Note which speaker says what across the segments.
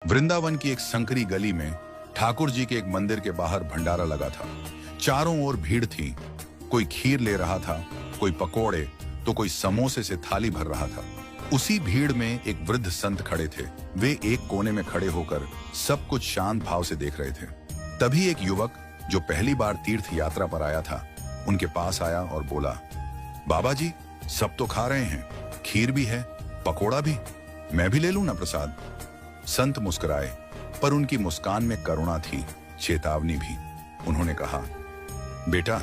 Speaker 1: वृंदावन की एक संकरी गली में ठाकुर जी के एक मंदिर के बाहर भंडारा लगा था। चारों ओर भीड़ थी। कोई खीर ले रहा था, कोई पकोड़े, तो कोई समोसे से थाली भर रहा था। उसी भीड़ में एक वृद्ध संत खड़े थे। वे एक कोने में खड़े होकर सब कुछ शांत भाव से देख रहे थे। तभी एक युवक जो पहली बार तीर्थ यात्रा पर आया था, उनके पास आया और बोला, बाबा जी, सब तो खा रहे हैं, खीर भी है, पकोड़ा भी, मैं भी ले लूं ना प्रसाद? संत मुस्कुराए, पर उनकी मुस्कान में करुणा थी, चेतावनी भी। उन्होंने कहा, बेटा,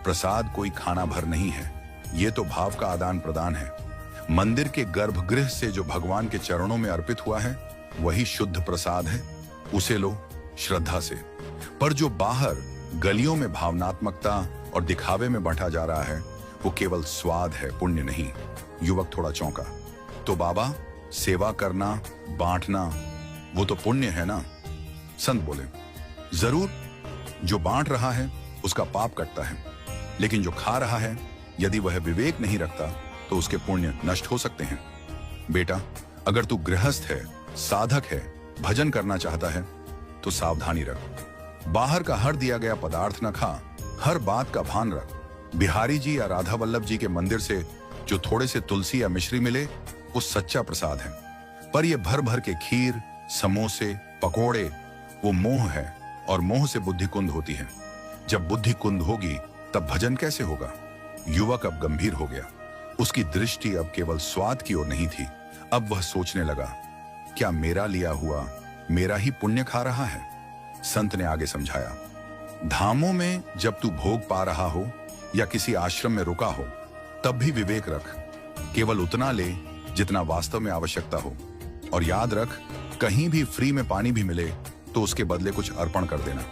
Speaker 1: प्रसाद कोई खाना भर नहीं है, ये तो भाव का आदान प्रदान है। मंदिर के गर्भगृह से जो भगवान के चरणों में अर्पित हुआ है, वही शुद्ध प्रसाद है, उसे लो श्रद्धा से। पर जो बाहर गलियों में भावनात्मकता और दिखावे में बांटा जा रहा है, वो केवल स्वाद है, पुण्य नहीं। युवक थोड़ा चौंका। तो बाबा, सेवा करना, बांटना, वो तो पुण्य है ना? संत बोले, जरूर, जो बांट रहा है उसका पाप कटता है, लेकिन जो खा रहा है, यदि वह विवेक नहीं रखता तो उसके पुण्य नष्ट हो सकते हैं। बेटा, अगर तू गृहस्थ है, साधक है, भजन करना चाहता है, तो सावधानी रख। बाहर का हर दिया गया पदार्थ न खा, हर बात का भान रख। बिहारी जी या राधा वल्लभ जी के मंदिर से जो थोड़े से तुलसी या मिश्री मिले, वो सच्चा प्रसाद है। पर ये भर भर के खीर, समोसे, पकोड़े, वो मोह है, और मोह से बुद्धि कुंद होती है। जब बुद्धि कुंद होगी, तब भजन कैसे होगा? युवक अब गंभीर हो गया। उसकी दृष्टि अब केवल स्वाद की ओर नहीं थी। अब वह सोचने लगा, क्या मेरा लिया हुआ मेरा ही पुण्य खा रहा है? संत ने आगे समझाया, धामों में जब तू भोग पा रहा हो या किसी आश्रम में रुका हो, तब भी विवेक रख। केवल उतना ले जितना वास्तव में आवश्यकता हो, और याद रख, कहीं भी फ्री में पानी भी मिले तो उसके बदले कुछ अर्पण कर देना।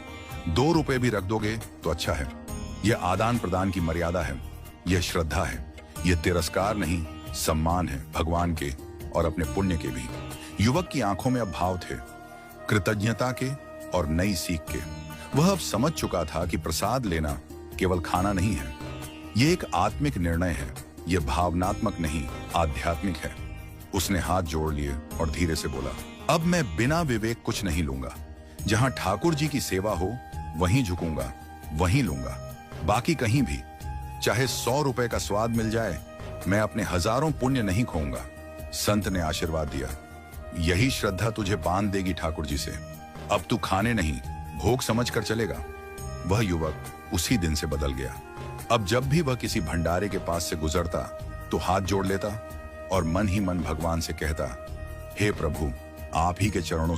Speaker 1: 2 रुपए भी रख दोगे तो अच्छा है। यह आदान प्रदान की मर्यादा है, यह श्रद्धा है, यह तिरस्कार नहीं, सम्मान है भगवान के और अपने पुण्य के भी। युवक की आंखों में अब भाव थे, कृतज्ञता के और नई सीख के। वह अब समझ चुका था कि प्रसाद लेना केवल खाना नहीं है, यह एक आत्मिक निर्णय है, यह भावनात्मक नहीं, आध्यात्मिक है। उसने हाथ जोड़ लिए और धीरे से बोला, अब मैं बिना विवेक कुछ नहीं लूंगा। जहां ठाकुर जी की सेवा हो, वहीं झुकूंगा, वहीं लूंगा, बाकी कहीं भी। चाहे 100 रुपए का स्वाद मिल जाए, मैं अपने हजारों पुण्य नहीं खोऊंगा। संत ने आशीर्वाद दिया, यही श्रद्धा तुझे बांध देगी ठाकुर जी से। अब तू खाने नहीं, भोग समझ कर चलेगा। वह युवक उसी दिन से बदल गया। अब जब भी वह किसी भंडारे के पास से गुजरता, तो हाथ जोड़ लेता और मन ही मन भगवान से कहता, हे प्रभु, आप ही के चरणों